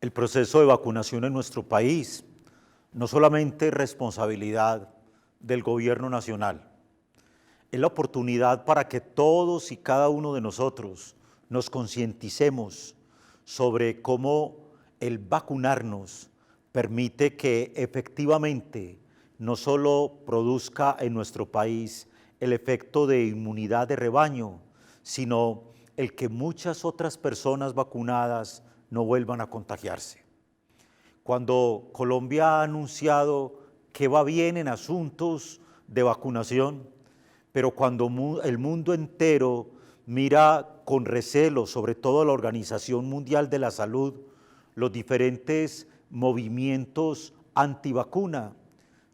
El proceso de vacunación en nuestro país no solamente es responsabilidad del gobierno nacional, es la oportunidad para que todos y cada uno de nosotros nos concienticemos sobre cómo el vacunarnos permite que efectivamente no solo produzca en nuestro país el efecto de inmunidad de rebaño, sino el que muchas otras personas vacunadas no vuelvan a contagiarse. Cuando Colombia ha anunciado que va bien en asuntos de vacunación, pero cuando el mundo entero mira con recelo, sobre todo la Organización Mundial de la Salud, los diferentes movimientos antivacuna,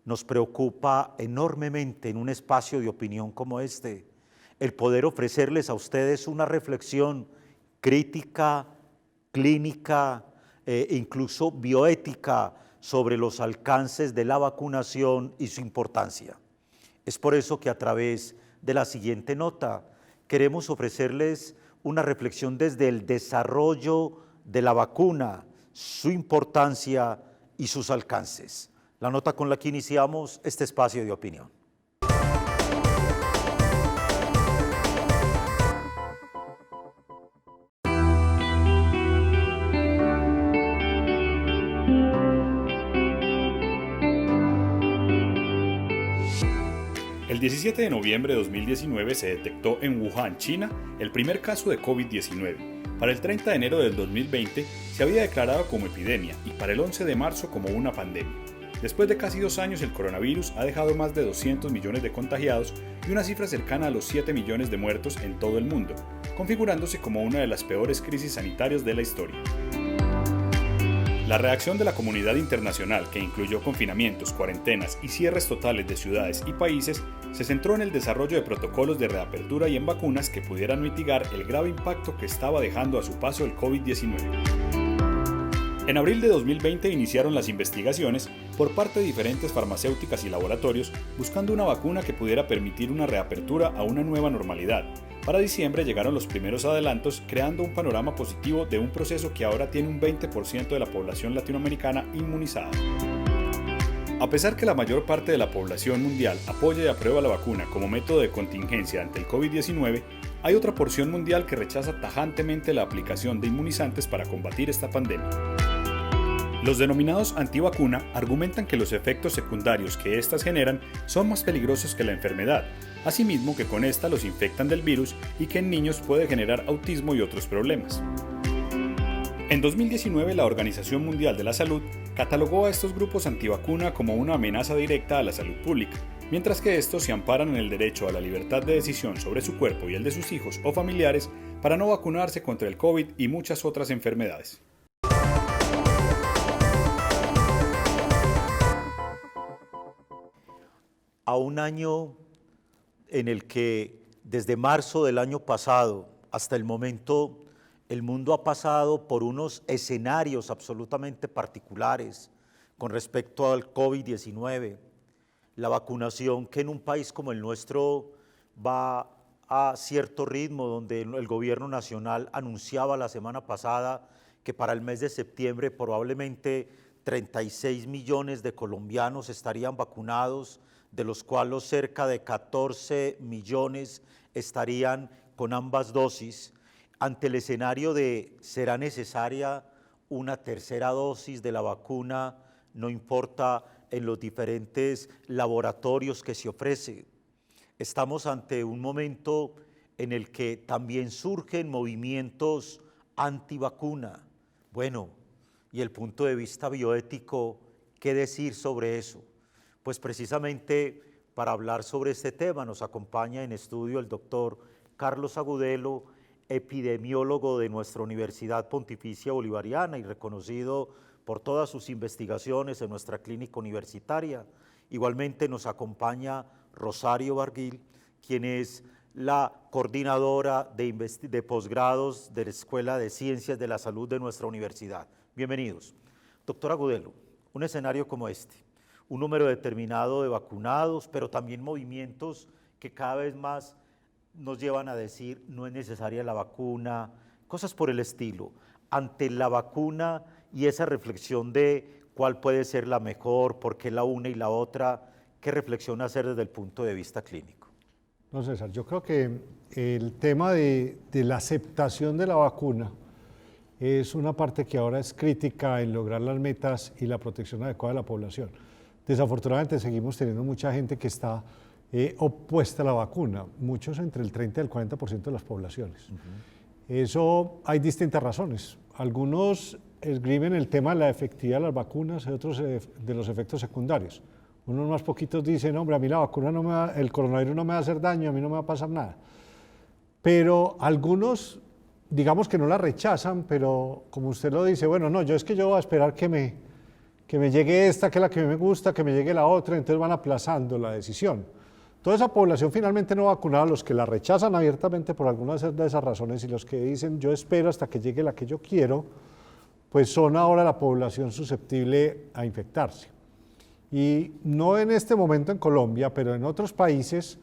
nos preocupa enormemente en un espacio de opinión como este, el poder ofrecerles a ustedes una reflexión crítica, clínica, incluso bioética sobre los alcances de la vacunación y su importancia. Es por eso que a través de la siguiente nota queremos ofrecerles una reflexión desde el desarrollo de la vacuna, su importancia y sus alcances. La nota con la que iniciamos este espacio de opinión. El 17 de noviembre de 2019 se detectó en Wuhan, China, el primer caso de COVID-19. Para el 30 de enero del 2020 se había declarado como epidemia y para el 11 de marzo como una pandemia. Después de casi 2 años, el coronavirus ha dejado más de 200 millones de contagiados y una cifra cercana a los 7 millones de muertos en todo el mundo, configurándose como una de las peores crisis sanitarias de la historia. La reacción de la comunidad internacional, que incluyó confinamientos, cuarentenas y cierres totales de ciudades y países, se centró en el desarrollo de protocolos de reapertura y en vacunas que pudieran mitigar el grave impacto que estaba dejando a su paso el COVID-19. En abril de 2020 iniciaron las investigaciones por parte de diferentes farmacéuticas y laboratorios buscando una vacuna que pudiera permitir una reapertura a una nueva normalidad. Para diciembre llegaron los primeros adelantos, creando un panorama positivo de un proceso que ahora tiene un 20% de la población latinoamericana inmunizada. A pesar que la mayor parte de la población mundial apoya y aprueba la vacuna como método de contingencia ante el COVID-19, hay otra porción mundial que rechaza tajantemente la aplicación de inmunizantes para combatir esta pandemia. Los denominados antivacuna argumentan que los efectos secundarios que éstas generan son más peligrosos que la enfermedad, asimismo que con esta los infectan del virus y que en niños puede generar autismo y otros problemas. En 2019, la Organización Mundial de la Salud catalogó a estos grupos antivacuna como una amenaza directa a la salud pública, mientras que estos se amparan en el derecho a la libertad de decisión sobre su cuerpo y el de sus hijos o familiares para no vacunarse contra el COVID y muchas otras enfermedades. A un año en el que desde marzo del año pasado hasta el momento el mundo ha pasado por unos escenarios absolutamente particulares con respecto al COVID-19, la vacunación que en un país como el nuestro va a cierto ritmo, donde el gobierno nacional anunciaba la semana pasada que para el mes de septiembre probablemente 36 millones de colombianos estarían vacunados, de los cuales cerca de 14 millones estarían con ambas dosis, ante el escenario de ¿será necesaria una tercera dosis de la vacuna? No importa en los diferentes laboratorios que se ofrece. Estamos ante un momento en el que también surgen movimientos antivacuna. Bueno, y el punto de vista bioético, ¿qué decir sobre eso? Pues precisamente para hablar sobre este tema nos acompaña en estudio el doctor Carlos Agudelo, epidemiólogo de nuestra Universidad Pontificia Bolivariana y reconocido por todas sus investigaciones en nuestra clínica universitaria. Igualmente nos acompaña Rosario Barguil, quien es la coordinadora de posgrados de la Escuela de Ciencias de la Salud de nuestra universidad. Bienvenidos. Doctor Agudelo, un escenario como este, un número determinado de vacunados, pero también movimientos que cada vez más nos llevan a decir no es necesaria la vacuna, cosas por el estilo. Ante la vacuna y esa reflexión de cuál puede ser la mejor, por qué la una y la otra, ¿qué reflexión hacer desde el punto de vista clínico? No, César, yo creo que el tema de la aceptación de la vacuna es una parte que ahora es crítica en lograr las metas y la protección adecuada de la población. Desafortunadamente seguimos teniendo mucha gente que está opuesta a la vacuna, muchos entre el 30 y el 40% de las poblaciones. Eso hay distintas razones. Algunos esgrimen el tema de la efectividad de las vacunas y otros de los efectos secundarios. Unos más poquitos dicen, hombre, a mí la vacuna el coronavirus no me va a hacer daño, a mí no me va a pasar nada. Pero algunos, digamos que no la rechazan, pero como usted lo dice, bueno, no, yo voy a esperar que me llegue esta, que es la que me gusta, que me llegue la otra, entonces van aplazando la decisión. Toda esa población finalmente no vacunada, los que la rechazan abiertamente por algunas de esas razones y los que dicen, yo espero hasta que llegue la que yo quiero, pues son ahora la población susceptible a infectarse. Y no en este momento en Colombia, pero en otros países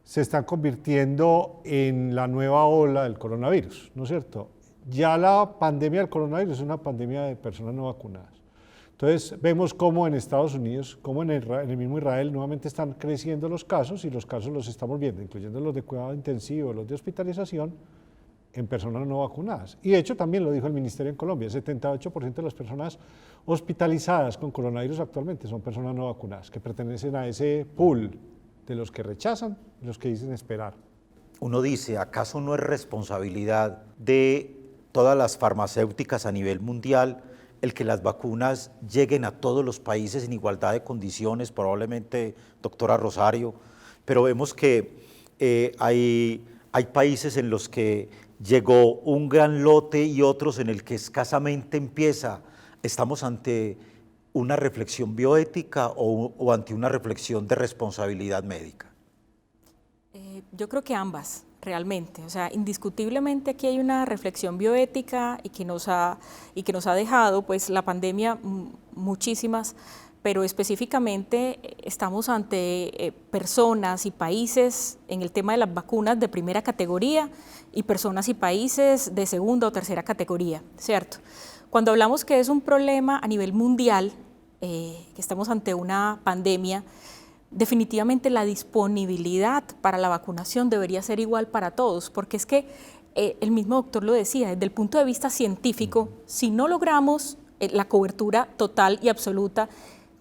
se están convirtiendo en la nueva ola del coronavirus, ¿no es cierto? Ya la pandemia del coronavirus es una pandemia de personas no vacunadas. Entonces vemos cómo en Estados Unidos, como en el mismo Israel, nuevamente están creciendo los casos y los casos los estamos viendo, incluyendo los de cuidado intensivo, los de hospitalización, en personas no vacunadas. Y de hecho también lo dijo el Ministerio en Colombia, el 78% de las personas hospitalizadas con coronavirus actualmente son personas no vacunadas, que pertenecen a ese pool de los que rechazan y los que dicen esperar. Uno dice, ¿acaso no es responsabilidad de todas las farmacéuticas a nivel mundial el que las vacunas lleguen a todos los países en igualdad de condiciones? Probablemente, doctora Rosario, pero vemos que hay países en los que llegó un gran lote y otros en el que escasamente empieza. ¿Estamos ante una reflexión bioética o ante una reflexión de responsabilidad médica? Yo creo que ambas, realmente. O sea, indiscutiblemente aquí hay una reflexión bioética y que nos ha dejado pues, la pandemia muchísimas, pero específicamente estamos ante personas y países en el tema de las vacunas de primera categoría y personas y países de segunda o tercera categoría, ¿cierto? Cuando hablamos que es un problema a nivel mundial, que estamos ante una pandemia, definitivamente la disponibilidad para la vacunación debería ser igual para todos, porque es que el mismo doctor lo decía, desde el punto de vista científico, si no logramos la cobertura total y absoluta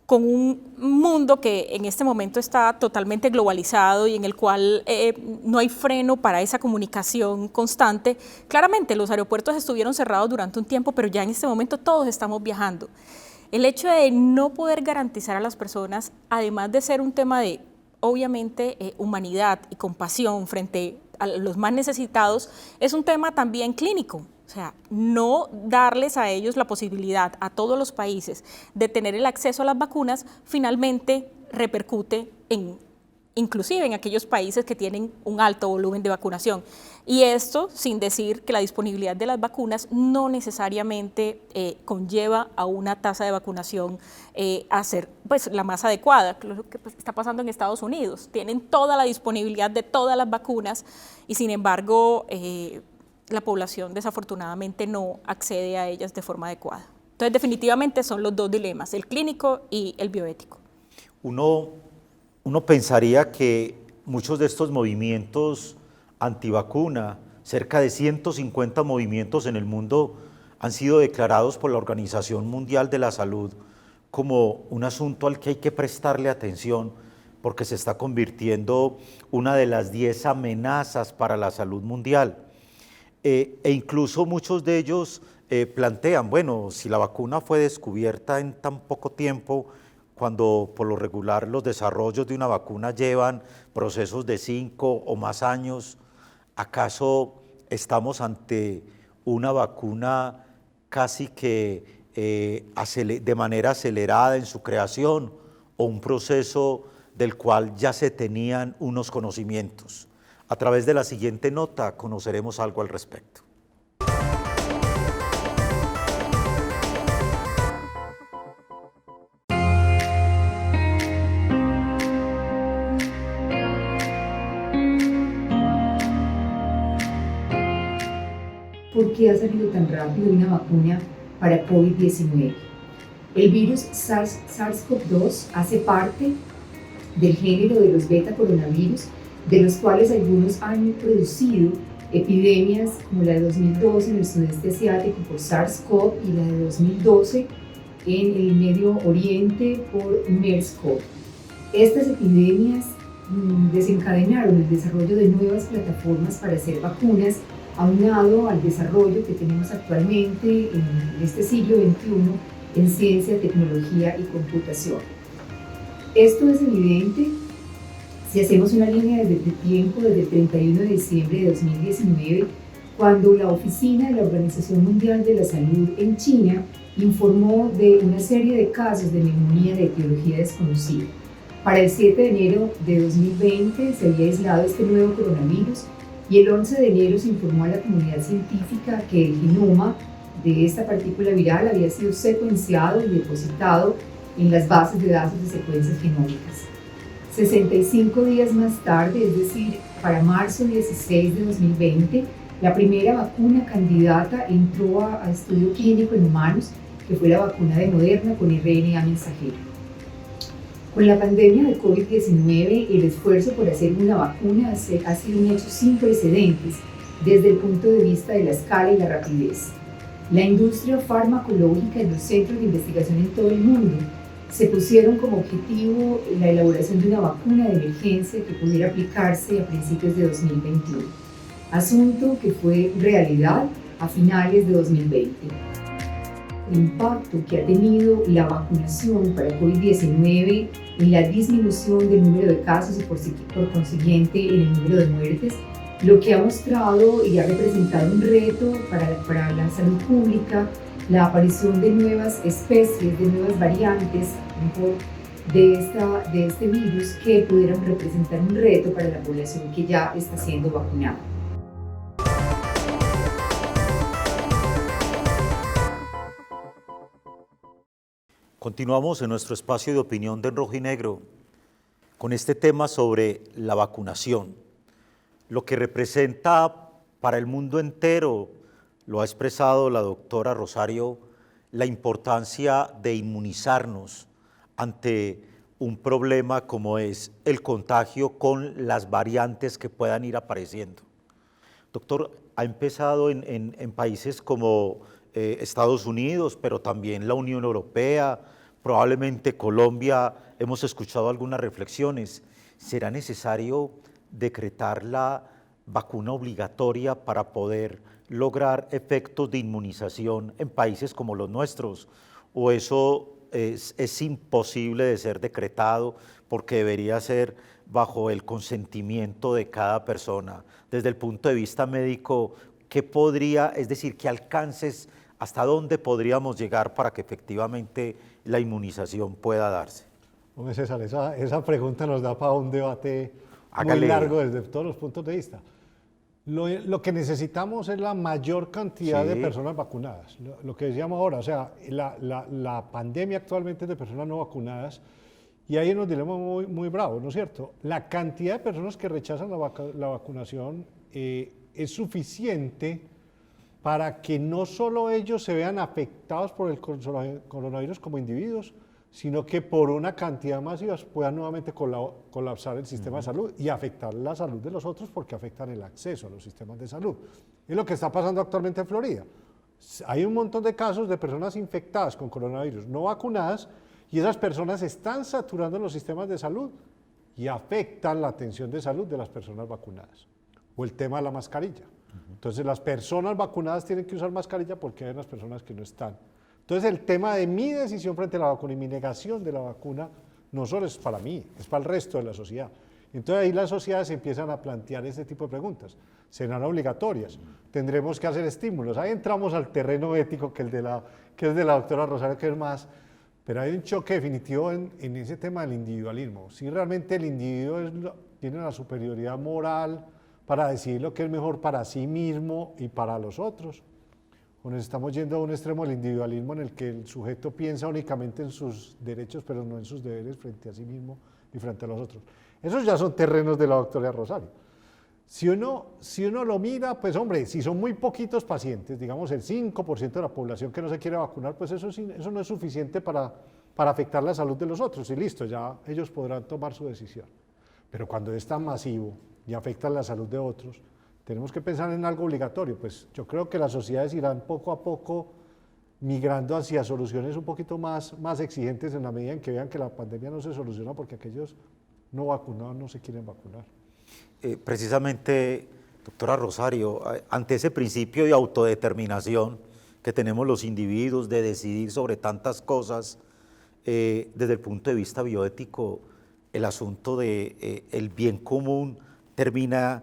con un mundo que en este momento está totalmente globalizado y en el cual no hay freno para esa comunicación constante. Claramente los aeropuertos estuvieron cerrados durante un tiempo, pero ya en este momento todos estamos viajando. El hecho de no poder garantizar a las personas, además de ser un tema de, obviamente, humanidad y compasión frente a los más necesitados, es un tema también clínico. O sea, no darles a ellos la posibilidad, a todos los países, de tener el acceso a las vacunas, finalmente repercute inclusive en aquellos países que tienen un alto volumen de vacunación. Y esto sin decir que la disponibilidad de las vacunas no necesariamente conlleva a una tasa de vacunación a ser pues, la más adecuada, lo que pues, está pasando en Estados Unidos. Tienen toda la disponibilidad de todas las vacunas y sin embargo la población desafortunadamente no accede a ellas de forma adecuada. Entonces definitivamente son los dos dilemas, el clínico y el bioético. Uno pensaría que muchos de estos movimientos antivacuna, cerca de 150 movimientos en el mundo, han sido declarados por la Organización Mundial de la Salud como un asunto al que hay que prestarle atención porque se está convirtiendo una de las 10 amenazas para la salud mundial. E incluso muchos de ellos plantean, bueno, si la vacuna fue descubierta en tan poco tiempo, cuando por lo regular los desarrollos de una vacuna llevan procesos de 5 o más años, ¿acaso estamos ante una vacuna casi que de manera acelerada en su creación o un proceso del cual ya se tenían unos conocimientos? A través de la siguiente nota conoceremos algo al respecto. ¿Por qué ha salido tan rápido una vacuna para COVID-19. El virus SARS-CoV-2 hace parte del género de los beta coronavirus, de los cuales algunos han producido epidemias como la de 2012 en el sudeste asiático por SARS-CoV y la de 2012 en el Medio Oriente por MERS-CoV. Estas epidemias desencadenaron el desarrollo de nuevas plataformas para hacer vacunas, aunado al desarrollo que tenemos actualmente en este siglo XXI en ciencia, tecnología y computación. Esto es evidente si hacemos una línea de tiempo desde el 31 de diciembre de 2019, cuando la Oficina de la Organización Mundial de la Salud en China informó de una serie de casos de neumonía de etiología desconocida. Para el 7 de enero de 2020 se había aislado este nuevo coronavirus y el 11 de enero se informó a la comunidad científica que el genoma de esta partícula viral había sido secuenciado y depositado en las bases de datos de secuencias genómicas. 65 días más tarde, es decir, para marzo 16 de 2020, la primera vacuna candidata entró a estudio clínico en humanos, que fue la vacuna de Moderna con RNA mensajero. Con la pandemia de COVID-19, el esfuerzo por hacer una vacuna ha sido un hecho sin precedentes desde el punto de vista de la escala y la rapidez. La industria farmacológica y los centros de investigación en todo el mundo se pusieron como objetivo la elaboración de una vacuna de emergencia que pudiera aplicarse a principios de 2021, asunto que fue realidad a finales de 2020. El impacto que ha tenido la vacunación para COVID-19 en la disminución del número de casos y por consiguiente en el número de muertes, lo que ha mostrado y ha representado un reto para la salud pública, la aparición de nuevas especies, de nuevas variantes de este virus que pudieran representar un reto para la población que ya está siendo vacunada. Continuamos en nuestro espacio de opinión de En Rojo y Negro con este tema sobre la vacunación, lo que representa para el mundo entero. Lo ha expresado la doctora Rosario, la importancia de inmunizarnos ante un problema como es el contagio con las variantes que puedan ir apareciendo. Doctor, ha empezado en países como Estados Unidos, pero también la Unión Europea, probablemente Colombia, hemos escuchado algunas reflexiones. ¿Será necesario decretar la vacuna obligatoria para poder lograr efectos de inmunización en países como los nuestros? ¿O eso es imposible de ser decretado porque debería ser bajo el consentimiento de cada persona? Desde el punto de vista médico, ¿qué podría, es decir, qué alcances, hasta dónde podríamos llegar para que efectivamente la inmunización pueda darse? Hombre, César, esa pregunta nos da para un debate Hágale. muy largo desde todos los puntos de vista. Lo que necesitamos es la mayor cantidad de personas vacunadas. Lo que decíamos ahora, o sea, la pandemia actualmente es de personas no vacunadas y ahí nos dilema muy bravo, ¿no es cierto? La cantidad de personas que rechazan la vacunación es suficiente para que no solo ellos se vean afectados por el coronavirus como individuos, sino que por una cantidad masiva puedan nuevamente colapsar el sistema de salud y afectar la salud de los otros porque afectan el acceso a los sistemas de salud. Es lo que está pasando actualmente en Florida. Hay un montón de casos de personas infectadas con coronavirus no vacunadas y esas personas están saturando los sistemas de salud y afectan la atención de salud de las personas vacunadas. O el tema de la mascarilla. Entonces las personas vacunadas tienen que usar mascarilla porque hay unas personas que no están. Entonces el tema de mi decisión frente a la vacuna y mi negación de la vacuna no solo es para mí, es para el resto de la sociedad. Entonces ahí las sociedades empiezan a plantear este tipo de preguntas. ¿Serán obligatorias? ¿Tendremos que hacer estímulos? Ahí entramos al terreno ético que es de la doctora Rosario, que es más, pero hay un choque definitivo en ese tema del individualismo. Si realmente el individuo tiene la superioridad moral para decidir lo que es mejor para sí mismo y para los otros, o nos estamos yendo a un extremo del individualismo en el que el sujeto piensa únicamente en sus derechos, pero no en sus deberes frente a sí mismo y frente a los otros. Esos ya son terrenos de la doctora Rosario. Si uno lo mira, pues hombre, si son muy poquitos pacientes, digamos el 5% de la población que no se quiere vacunar, pues eso no es suficiente para afectar la salud de los otros y listo, ya ellos podrán tomar su decisión. Pero cuando es tan masivo y afecta la salud de otros, tenemos que pensar en algo obligatorio. Pues yo creo que las sociedades irán poco a poco migrando hacia soluciones un poquito más exigentes en la medida en que vean que la pandemia no se soluciona porque aquellos no vacunados no se quieren vacunar. Precisamente, doctora Rosario, ante ese principio de autodeterminación que tenemos los individuos de decidir sobre tantas cosas, desde el punto de vista bioético, el asunto de el bien común termina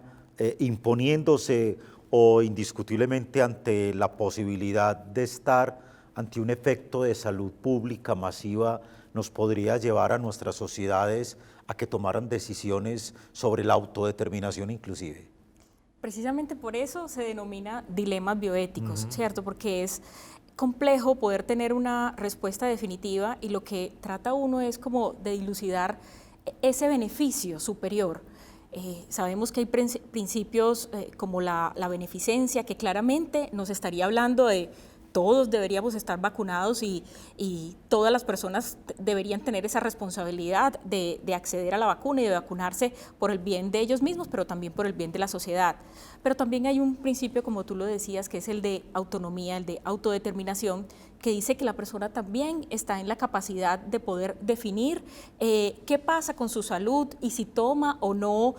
imponiéndose o indiscutiblemente ante la posibilidad de estar ante un efecto de salud pública masiva nos podría llevar a nuestras sociedades a que tomaran decisiones sobre la autodeterminación inclusive. Precisamente por eso se denomina dilemas bioéticos, ¿cierto? Porque es complejo poder tener una respuesta definitiva y lo que trata uno es como de dilucidar ese beneficio superior. Sabemos que hay principios como la beneficencia, que claramente nos estaría hablando de todos deberíamos estar vacunados y todas las personas deberían tener esa responsabilidad de acceder a la vacuna y de vacunarse por el bien de ellos mismos, pero también por el bien de la sociedad. Pero también hay un principio, como tú lo decías, que es el de autonomía, el de autodeterminación, que dice que la persona también está en la capacidad de poder definir qué pasa con su salud y si toma o no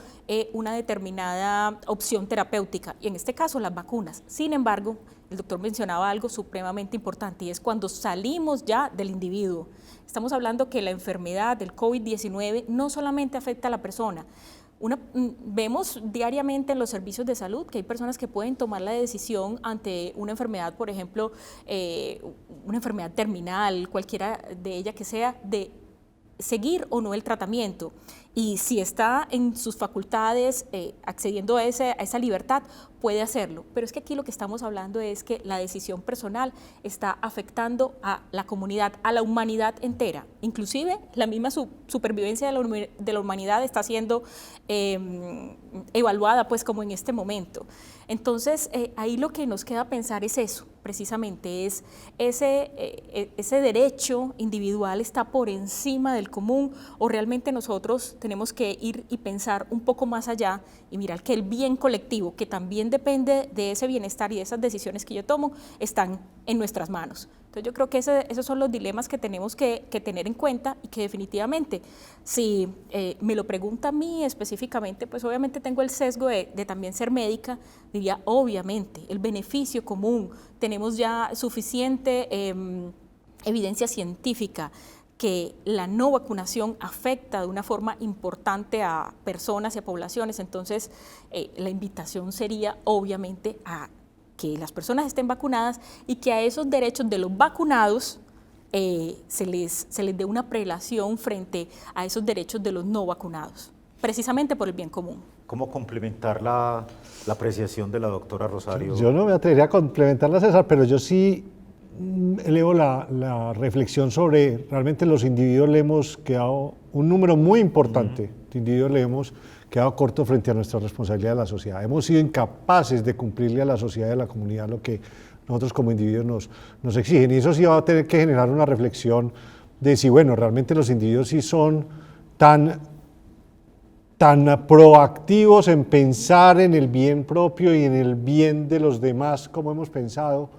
una determinada opción terapéutica, y en este caso las vacunas. Sin embargo, el doctor mencionaba algo supremamente importante y es cuando salimos ya del individuo. Estamos hablando que la enfermedad del COVID-19 no solamente afecta a la persona. Vemos diariamente en los servicios de salud que hay personas que pueden tomar la decisión ante una enfermedad, por ejemplo, una enfermedad terminal, cualquiera de ella que sea, de seguir o no el tratamiento. Y si está en sus facultades accediendo a esa libertad, puede hacerlo. Pero es que aquí lo que estamos hablando es que la decisión personal está afectando a la comunidad, a la humanidad entera. Inclusive la misma supervivencia de la humanidad está siendo evaluada pues como en este momento. Entonces ahí lo que nos queda pensar es eso, precisamente es ese derecho individual está por encima del común, o realmente nosotros tenemos que ir y pensar un poco más allá y mirar que el bien colectivo, que también depende de ese bienestar y de esas decisiones que yo tomo, están en nuestras manos. Entonces yo creo que esos son los dilemas que tenemos que tener en cuenta y que definitivamente, si me lo pregunta a mí específicamente, pues obviamente tengo el sesgo de también ser médica, diría obviamente el beneficio común, tenemos ya suficiente evidencia científica que la no vacunación afecta de una forma importante a personas y a poblaciones, entonces la invitación sería obviamente a que las personas estén vacunadas y que a esos derechos de los vacunados se les dé una prelación frente a esos derechos de los no vacunados, precisamente por el bien común. ¿Cómo complementar la apreciación de la doctora Rosario? Yo no me atrevería a complementarla, César, pero yo sí elevo la reflexión sobre realmente los individuos le hemos quedado, un número muy importante de individuos le hemos quedado corto frente a nuestra responsabilidad de la sociedad. Hemos sido incapaces de cumplirle a la sociedad y a la comunidad lo que nosotros como individuos nos exigen. Y eso sí va a tener que generar una reflexión de si, bueno, realmente los individuos sí son tan proactivos en pensar en el bien propio y en el bien de los demás como hemos pensado,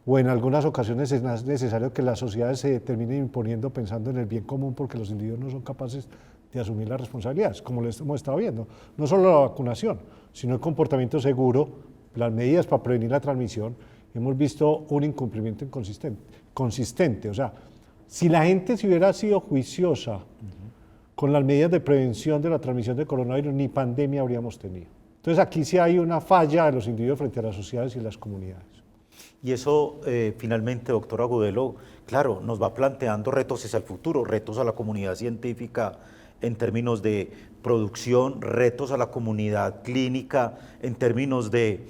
o en algunas ocasiones es necesario que las sociedades se terminen imponiendo pensando en el bien común porque los individuos no son capaces de asumir las responsabilidades, como lo hemos estado viendo. No solo la vacunación, sino el comportamiento seguro, las medidas para prevenir la transmisión. Hemos visto un incumplimiento consistente. O sea, si la gente se hubiera sido juiciosa con las medidas de prevención de la transmisión de coronavirus, ni pandemia habríamos tenido. Entonces aquí sí hay una falla de los individuos frente a las sociedades y las comunidades. Y eso finalmente, doctor Agudelo, claro, nos va planteando retos hacia el futuro, retos a la comunidad científica en términos de producción, retos a la comunidad clínica en términos de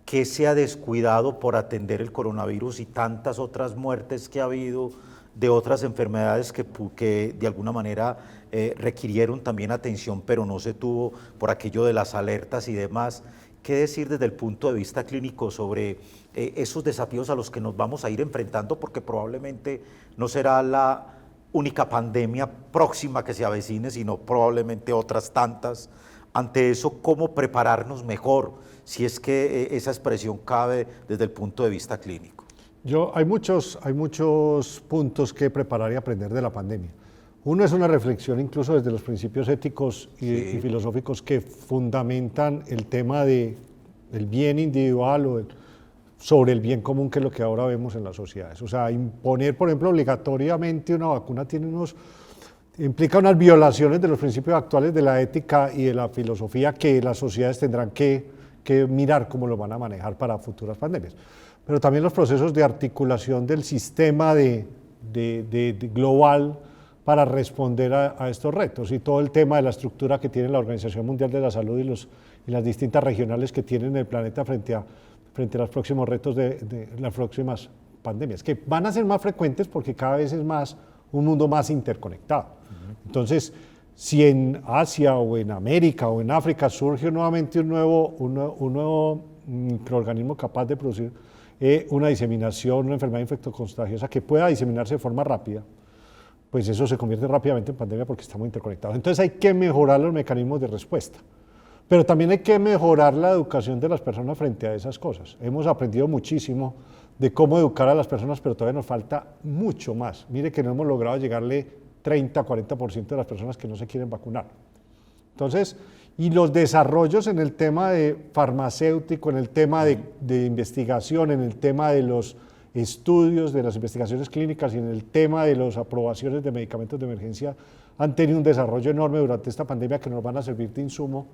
qué se ha descuidado por atender el coronavirus y tantas otras muertes que ha habido de otras enfermedades que de alguna manera requirieron también atención, pero no se tuvo por aquello de las alertas y demás. ¿Qué decir desde el punto de vista clínico sobre esos desafíos a los que nos vamos a ir enfrentando? Porque probablemente no será la única pandemia próxima que se avecine, sino probablemente otras tantas. Ante eso, ¿cómo prepararnos mejor, si es que esa expresión cabe desde el punto de vista clínico? Hay muchos puntos que preparar y aprender de la pandemia. Uno es una reflexión incluso desde los principios éticos y filosóficos que fundamentan el tema del bien individual sobre el bien común, que es lo que ahora vemos en las sociedades. O sea, imponer, por ejemplo, obligatoriamente una vacuna implica unas violaciones de los principios actuales de la ética y de la filosofía que las sociedades tendrán que mirar cómo lo van a manejar para futuras pandemias. Pero también los procesos de articulación del sistema global para responder a estos retos, y todo el tema de la estructura que tiene la Organización Mundial de la Salud y las distintas regionales que tienen el planeta frente a los próximos retos de las próximas pandemias, que van a ser más frecuentes porque cada vez es un mundo más interconectado. Entonces, si en Asia o en América o en África surge nuevamente un nuevo microorganismo capaz de producir una diseminación, una enfermedad infectocontagiosa que pueda diseminarse de forma rápida, pues eso se convierte rápidamente en pandemia porque estamos interconectados. Entonces hay que mejorar los mecanismos de respuesta, pero también hay que mejorar la educación de las personas frente a esas cosas. Hemos aprendido muchísimo de cómo educar a las personas, pero todavía nos falta mucho más. Mire que no hemos logrado llegarle 30-40% de las personas que no se quieren vacunar. Entonces, y los desarrollos en el tema de farmacéutico, en el tema de investigación, en el tema de los estudios, de las investigaciones clínicas y en el tema de las aprobaciones de medicamentos de emergencia han tenido un desarrollo enorme durante esta pandemia que nos van a servir de insumo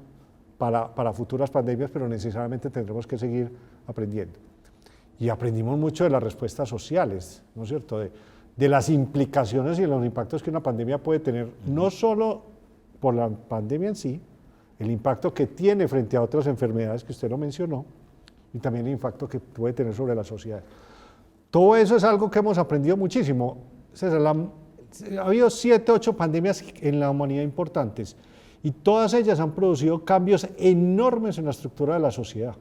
para futuras pandemias, pero necesariamente tendremos que seguir aprendiendo. Y aprendimos mucho de las respuestas sociales, ¿no es cierto?, de las implicaciones y los impactos que una pandemia puede tener, no solo por la pandemia en sí, el impacto que tiene frente a otras enfermedades que usted lo mencionó, y también el impacto que puede tener sobre la sociedad. Todo eso es algo que hemos aprendido muchísimo. Ha habido 7, 8 pandemias en la humanidad importantes, y todas ellas han producido cambios enormes en la estructura de la sociedad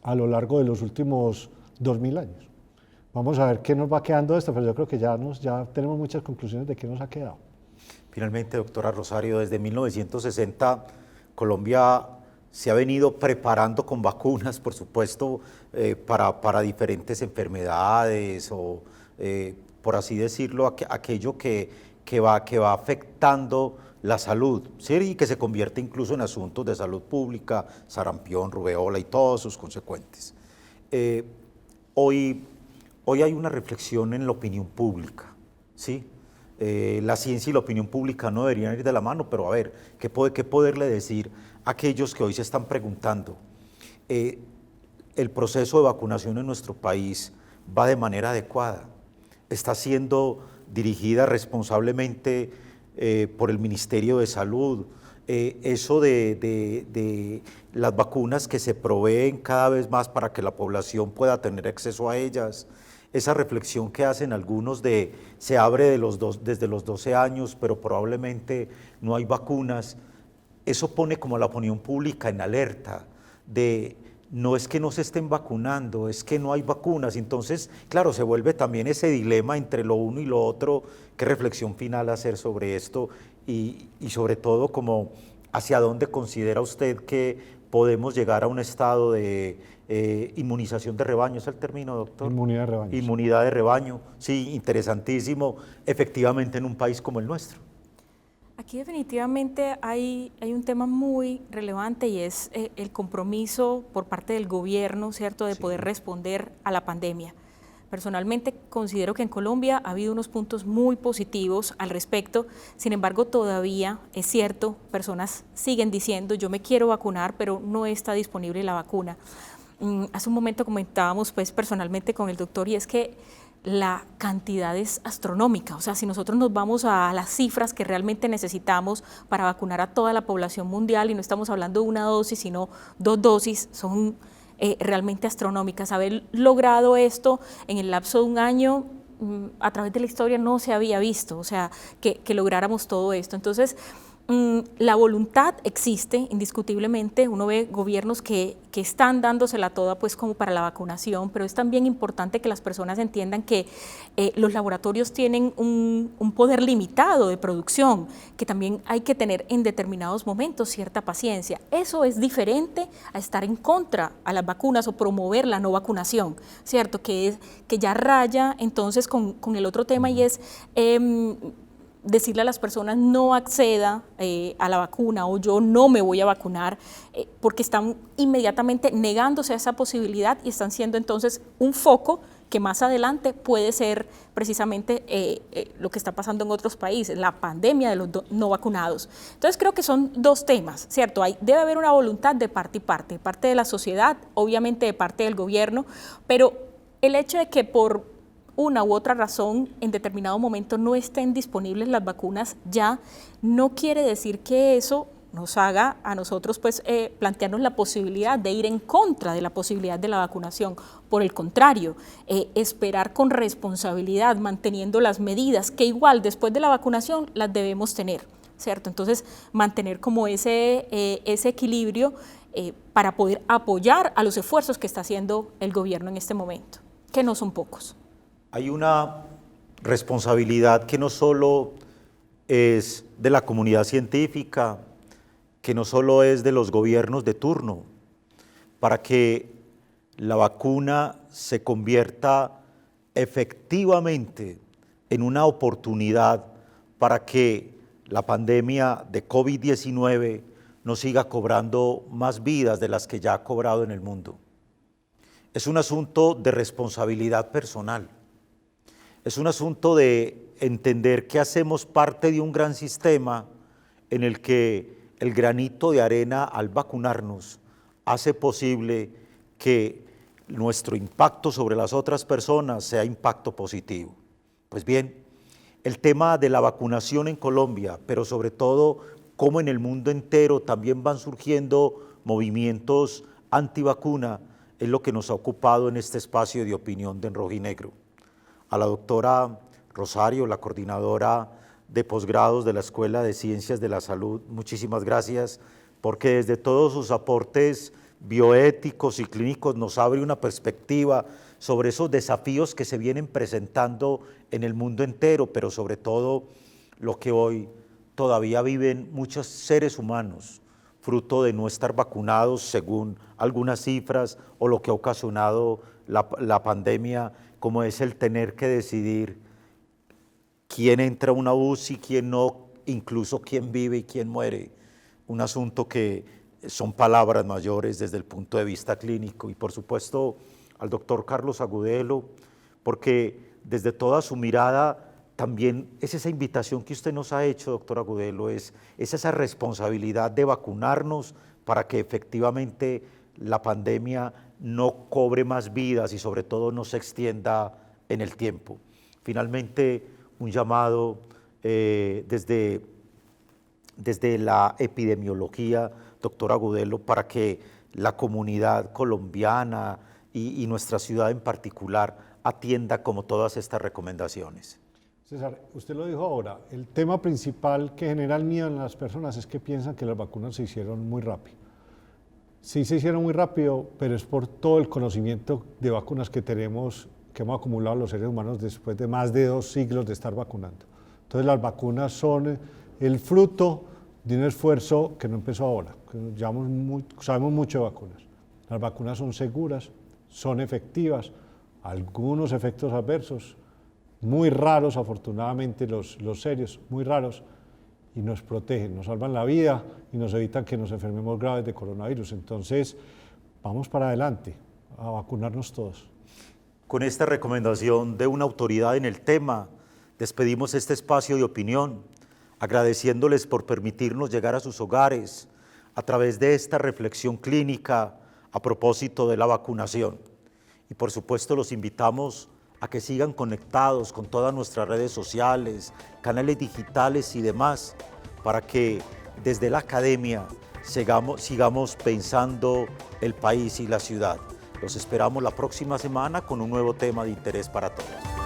a lo largo de los últimos 2000 años. Vamos a ver qué nos va quedando de esto, pero yo creo que ya tenemos muchas conclusiones de qué nos ha quedado. Finalmente, doctora Rosario, desde 1960 Colombia se ha venido preparando con vacunas, por supuesto, para diferentes enfermedades o, por así decirlo, aquello que va afectando la salud, ¿sí? Y que se convierte incluso en asuntos de salud pública, sarampión, rubeola y todos sus consecuentes. Hoy hay una reflexión en la opinión pública, ¿sí? La ciencia y la opinión pública no deberían ir de la mano, pero a ver, ¿qué poderle decir a aquellos que hoy se están preguntando? ¿El proceso de vacunación en nuestro país va de manera adecuada? ¿Está siendo dirigida responsablemente por el Ministerio de Salud? Eso de las vacunas que se proveen cada vez más para que la población pueda tener acceso a ellas, esa reflexión que hacen algunos se abre desde los 12 años, pero probablemente no hay vacunas, eso pone como la opinión pública en alerta de no es que no se estén vacunando, es que no hay vacunas. Entonces, claro, se vuelve también ese dilema entre lo uno y lo otro. ¿Qué reflexión final hacer sobre esto? Y sobre todo, como ¿hacia dónde considera usted que podemos llegar a un estado de inmunización de rebaño? ¿Es el término, doctor? Inmunidad de rebaño. Inmunidad de rebaño, sí, interesantísimo, efectivamente en un país como el nuestro. Aquí definitivamente hay un tema muy relevante y es el compromiso por parte del gobierno, ¿cierto?, de poder responder a la pandemia. Personalmente considero que en Colombia ha habido unos puntos muy positivos al respecto, sin embargo todavía es cierto, personas siguen diciendo yo me quiero vacunar pero no está disponible la vacuna. Hace un momento comentábamos pues personalmente con el doctor y es que la cantidad es astronómica, o sea, si nosotros nos vamos a las cifras que realmente necesitamos para vacunar a toda la población mundial y no estamos hablando de una dosis sino 2 dosis, son realmente astronómicas. Haber logrado esto en el lapso de un año a través de la historia no se había visto, o sea, que lográramos todo esto. Entonces, la voluntad existe indiscutiblemente, uno ve gobiernos que están dándosela toda pues como para la vacunación, pero es también importante que las personas entiendan que los laboratorios tienen un poder limitado de producción, que también hay que tener en determinados momentos cierta paciencia. Eso es diferente a estar en contra a las vacunas o promover la no vacunación, ¿cierto? Que ya raya entonces con el otro tema y es decirle a las personas no acceda a la vacuna o yo no me voy a vacunar porque están inmediatamente negándose a esa posibilidad y están siendo entonces un foco que más adelante puede ser precisamente lo que está pasando en otros países, la pandemia de los no vacunados. Entonces creo que son dos temas, ¿cierto? Debe haber una voluntad de parte y parte, de parte de la sociedad, obviamente de parte del gobierno, pero el hecho de que por una u otra razón en determinado momento no estén disponibles las vacunas ya, no quiere decir que eso nos haga a nosotros pues plantearnos la posibilidad de ir en contra de la posibilidad de la vacunación. Por el contrario, esperar con responsabilidad, manteniendo las medidas que igual después de la vacunación las debemos tener, ¿cierto? Entonces, mantener como ese equilibrio para poder apoyar a los esfuerzos que está haciendo el gobierno en este momento, que no son pocos. Hay una responsabilidad que no solo es de la comunidad científica, que no solo es de los gobiernos de turno, para que la vacuna se convierta efectivamente en una oportunidad para que la pandemia de COVID-19 no siga cobrando más vidas de las que ya ha cobrado en el mundo. Es un asunto de responsabilidad personal. Es un asunto de entender que hacemos parte de un gran sistema en el que el granito de arena al vacunarnos hace posible que nuestro impacto sobre las otras personas sea impacto positivo. Pues bien, el tema de la vacunación en Colombia, pero sobre todo cómo en el mundo entero también van surgiendo movimientos antivacuna, es lo que nos ha ocupado en este espacio de opinión de En Rojo y Negro. A la doctora Rosario, la coordinadora de posgrados de la Escuela de Ciencias de la Salud, muchísimas gracias, porque desde todos sus aportes bioéticos y clínicos nos abre una perspectiva sobre esos desafíos que se vienen presentando en el mundo entero, pero sobre todo lo que hoy todavía viven muchos seres humanos, fruto de no estar vacunados según algunas cifras o lo que ha ocasionado la pandemia, como es el tener que decidir quién entra a una UCI, quién no, incluso quién vive y quién muere. Un asunto que son palabras mayores desde el punto de vista clínico. Y por supuesto al doctor Carlos Agudelo, porque desde toda su mirada también es esa invitación que usted nos ha hecho, doctor Agudelo, es esa responsabilidad de vacunarnos para que efectivamente la pandemia no cobre más vidas y sobre todo no se extienda en el tiempo. Finalmente, un llamado desde la epidemiología, doctor Agudelo, para que la comunidad colombiana y nuestra ciudad en particular atienda como todas estas recomendaciones. César, usted lo dijo ahora, el tema principal que genera el miedo en las personas es que piensan que las vacunas se hicieron muy rápido. Sí se hicieron muy rápido, pero es por todo el conocimiento de vacunas que tenemos, que hemos acumulado los seres humanos después de más de 2 siglos de estar vacunando. Entonces las vacunas son el fruto de un esfuerzo que no empezó ahora, que sabemos mucho de vacunas. Las vacunas son seguras, son efectivas, algunos efectos adversos, muy raros afortunadamente los serios, muy raros, y nos protegen, nos salvan la vida y nos evitan que nos enfermemos graves de coronavirus. Entonces, vamos para adelante, a vacunarnos todos. Con esta recomendación de una autoridad en el tema, despedimos este espacio de opinión, agradeciéndoles por permitirnos llegar a sus hogares a través de esta reflexión clínica a propósito de la vacunación. Y por supuesto los invitamos a que sigan conectados con todas nuestras redes sociales, canales digitales y demás, para que desde la academia sigamos pensando el país y la ciudad. Los esperamos la próxima semana con un nuevo tema de interés para todos.